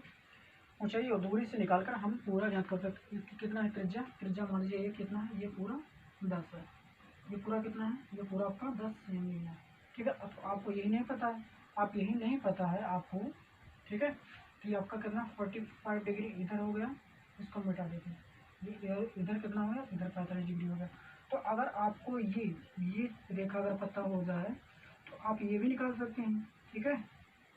ऊंचाई और दूरी से निकालकर हम पूरा ज्ञात कर सकते हैं। कितना है त्रिज्या, त्रिज्या मान लीजिए ये कितना है, ये पूरा 10 है, ये पूरा कितना है, ये पूरा आपका 10 सेमी है। ठीक है, अब आपको यही नहीं पता है, आप यही नहीं पता है आपको। ठीक है, तो ये आपका कितना 45 डिग्री इधर हो गया, इसको मिटा देते हैं, ये इधर कितना हो गया, इधर 45 डिग्री हो गया। तो अगर आपको ये रेखा अगर पता हो जाए तो आप ये भी निकाल सकते हैं। ठीक है,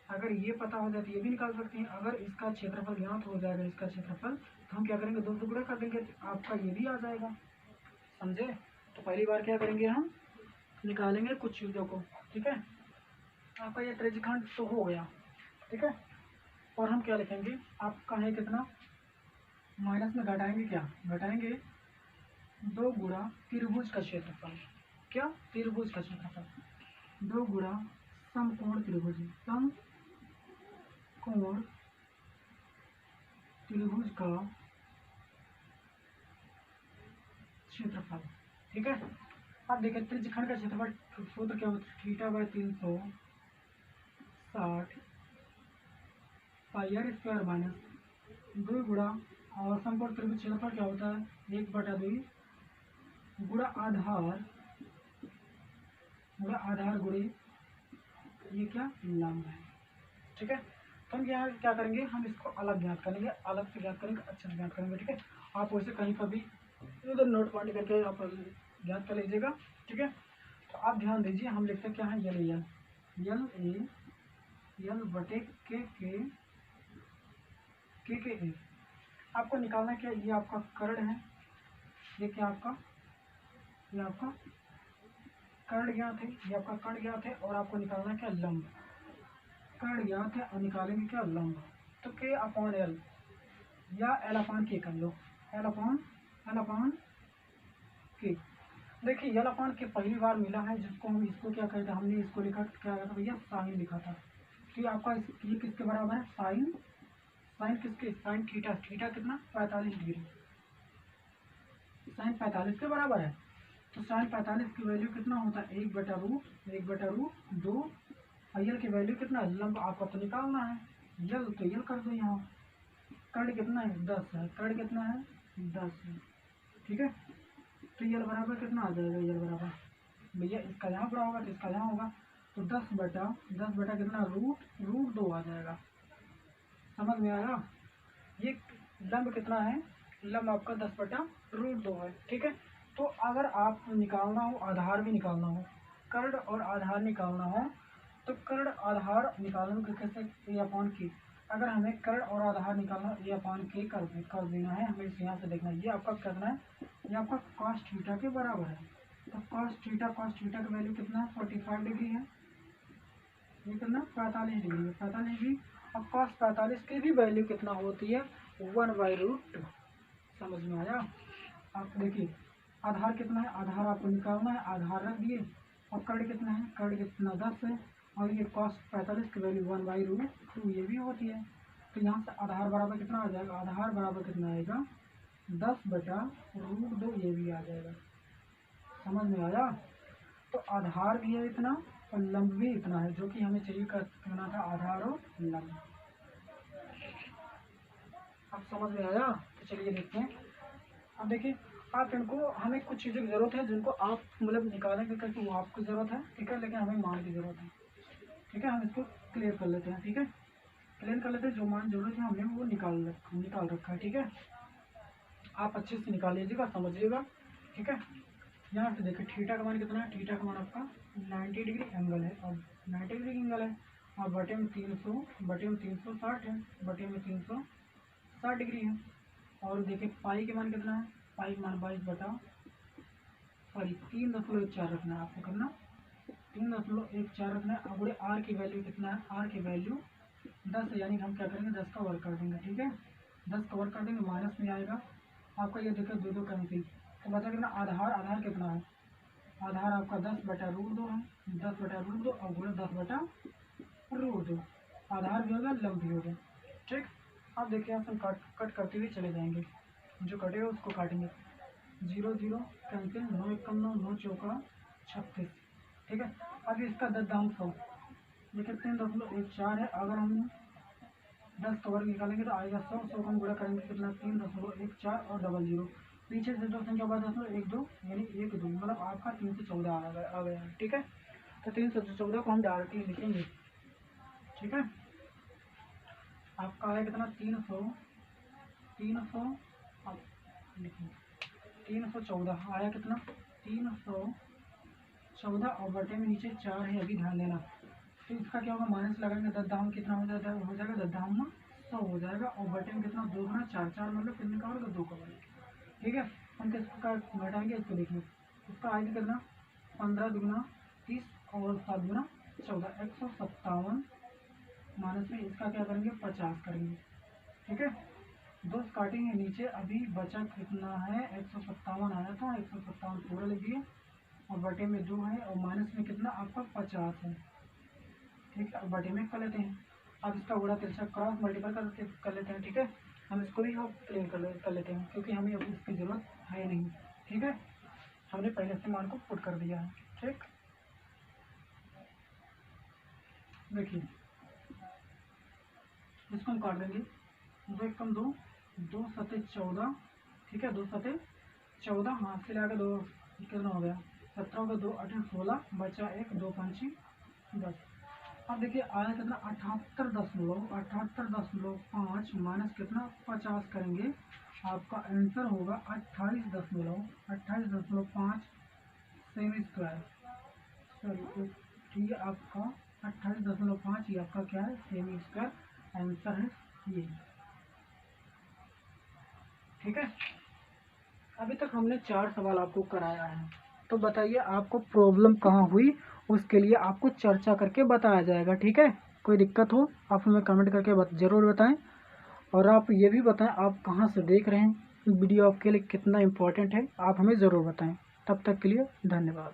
अगर ये पता हो जाए तो ये भी निकाल सकते हैं। अगर इसका क्षेत्रफल ज्ञात हो जाएगा, इसका क्षेत्रफल, तो हम क्या करेंगे, दो टुकड़ा कर देंगे, तो आपका ये भी आ जाएगा। समझे? तो पहली बार क्या करेंगे, हम निकालेंगे कुछ चीज़ों को। ठीक है, आपका ये त्रिज्यखंड तो हो गया। ठीक है, और हम क्या लिखेंगे, आपका है कितना, माइनस में घटाएंगे, क्या घटाएंगे, 2 गुणा त्रिभुज का क्षेत्रफल, क्या त्रिभुज का क्षेत्रफल, 2 गुणा समकोण त्रिभुज, समकोण त्रिभुज का क्षेत्रफल। ठीक है, अब देखिए त्रिज्यखंड का क्षेत्रफल सूत्र क्या होता है, theta by 360 pi are square minus 2 गुणा, और समकोण त्रिभुज क्षेत्रफल क्या होता है, 1/2 गुणा आधार गुणे ये क्या लंब है। ठीक है, तो हम यहाँ क्या करेंगे, हम इसको अलग ज्ञात करेंगे, अलग से ज्ञात करेंगे, अच्छे से ज्ञात करेंगे। ठीक है, आप वैसे कहीं पर भी इधर नोट पॉइंट करके आप ज्ञात कर लीजिएगा। ठीक है, तो आप ध्यान दीजिए, हम लिखते क्या है, यल बटे के ए। आपको निकालना क्या, ये आपका कर्ण है, ये क्या आपका, ये आपका कर्ण ज्ञात है, ये आपका कर्ण ज्ञात है, और आपको निकालना क्या, लंब, कर्ण ज्ञात है और निकालेंगे क्या, लंब। तो के अपॉन एल या एल अपॉन के कर लो, एल अपॉन के। देखिए एल अपॉन के पहली बार मिला है, जिसको हम इसको क्या कहते हैं, हमने इसको लिखा क्या था भैया, साइन लिखा था। तो ये आपका ये किसके बराबर है, साइन किसके, साइन थीटा, थीटा कितना 45 डिग्री, साइन 45 के बराबर है। तो साइन 45 की वैल्यू कितना होता है, 1/√2। यल की वैल्यू कितना है, लंब आपको तो निकालना है, यल तो यल कर दो यहाँ, कर्ण कितना है 10 है, कर्ण कितना है 10 है। ठीक है, तो यल बराबर कितना आ जाएगा, यल बराबर भैया इसका यहाँ बड़ा होगा तो इसका यहाँ होगा, तो 10 बटा कितना √2 आ जाएगा। समझ में आया, ये लंब कितना है, लंब आपका 10/√2 है। ठीक है, तो अगर आप निकालना हो, आधार भी निकालना हो, कर्ण और आधार निकालना हो, तो कर्ण आधार निकालने में कैसे, ए अपॉन के, अगर हमें कर्ण और आधार निकालना, ए अपॉन के कर देना है, हमें इसे यहाँ से देखना है, ये आपका करना है, ये आपका कॉस थीटा के बराबर है। तो कॉस थीटा का वैल्यू कितना है, 45 डिग्री है, ये कितना 45 डिग्री है, 45 डिग्री। अब कॉस 45 की भी वैल्यू कितना होती है, 1/√2। समझ में आया, आप देखिए आधार कितना है, आधार आपको निकालना है, आधार रख दिए, और कर्ण कितना है, कर्ण कितना 10 है, और ये कॉस 45 की वैल्यू 1/√2 ये भी होती है। तो यहाँ से आधार बराबर कितना आ जाएगा, आधार बराबर कितना आएगा 10/√2 ये भी आ जाएगा। समझ में आया, तो आधार भी है इतना और लंब भी इतना है, जो कि हमें चाहिए करना था, आधार और लंब। अब समझ में आया, तो चलिए देखते हैं। अब देखिए आप इनको, हमें कुछ चीज़ों की ज़रूरत है जिनको आप मतलब निकालेंगे करके वो आपको ज़रूरत है। ठीक है, लेकिन हमें मान की ज़रूरत है। ठीक है, हम इसको क्लियर कर लेते हैं। ठीक है, क्लियर कर लेते हैं, जो मान जरूरत है हमने वो निकाल रखा है। ठीक है, आप अच्छे से निकाल लीजिएगा, समझिएगा। ठीक है, यहाँ से देखिए थीटा का मान कितना है, थीटा का मान आपका 90 डिग्री एंगल है, और 90 डिग्री एंगल है, और बटे में 360 है, बटे में 360 डिग्री है। और देखिए पाई के मान कितना है, पाई मान 3.14 रखना है आपको, करना 3.14 रखना है। अब आर की वैल्यू कितना है, आर की वैल्यू 10 है, यानी हम क्या करेंगे 10 का वर्क कर देंगे। ठीक है, 10 का वर्क कर देंगे, माइनस में आएगा आपका, ये देखिए 2 कैंसिल, तो बचा कितना, आधार कितना है, आधार आपका 10/√2 है, 10/√2 और गुणा 10/√2, आधार भी होगा लंब भी होगा। ठीक, अब देखिए आप कट करते हुए चले जाएंगे, जो कटेगा उसको काटेंगे। 0 0 कैंसिल, 9 1 9, 9 चौका 36। ठीक है, अब इसका दशमलव 100 देखिए 3.14 है। अगर हम 10 का वर्ग निकालेंगे तो आएगा 100। 100 का हम गुणा करेंगे कितना, 3.14 और डबल जीरो, पीछे से 2 संख्या बाद 1 2 यानी 1 2, मतलब आपका 314 आ गया है। ठीक है, तो 314 को हम डायरेक्टली लिखेंगे। ठीक है, आपका आया कितना, 300 अब लिखेंगे 314 आया कितना, 314 और बटे में नीचे 4 है, अभी ध्यान देना। तो इसका क्या होगा, माइनस लगाएंगे, दशमलव कितना हो जाएगा, दशमलव 100 हो जाएगा, और बटे में कितना, 2 गुना 4, 4 मतलब कितने का होगा, 2 का होगा। ठीक है, हम किसका घटाएंगे, इसको देखिए, इसका आएगा कितना, 15 दुगुना 30 और 7 गुना 14, 157 माइनस में इसका क्या करेंगे, 50 करेंगे। ठीक है, 2 काटेंगे नीचे, अभी बचा कितना है, 157 आया था, 157 पूरा लिख दिए, और बटे में 2 है, और माइनस में कितना आपका 50 है। ठीक है, अब बटे में कर लेते हैं। अब इसका गुणा तिरछा क्रॉस मल्टीपल कर लेते हैं। ठीक है, हम इसको भी प्लेन कर लेते हैं, क्योंकि हमें अभी इसकी ज़रूरत है नहीं। ठीक है, हमने पहले से मान को पुट कर दिया है। ठीक, देखिए इसको हम काट देंगे, 2 1 2, 2 7 14। ठीक है, 2 7 14, हाथ से लगा 2 कितना हो गया, 17 का 2 8 16, बचा 1, 2 5 10। अब देखिए आया कितना, 78.5 माइनस कितना 50 करेंगे, आपका आंसर होगा 28.5 सेमी स्क्वायर। सॉरी, ठीक है, आपका 28.5 ये आपका क्या है, सेमी स्क्वायर आंसर है ये। ठीक है, अभी तक हमने 4 सवाल आपको कराया है, तो बताइए आपको प्रॉब्लम कहाँ हुई, उसके लिए आपको चर्चा करके बताया जाएगा। ठीक है, कोई दिक्कत हो आप हमें कमेंट करके ज़रूर बताएं, और आप ये भी बताएं आप कहाँ से देख रहे हैं, वीडियो आपके लिए कितना इम्पोर्टेंट है, आप हमें ज़रूर बताएं। तब तक के लिए धन्यवाद।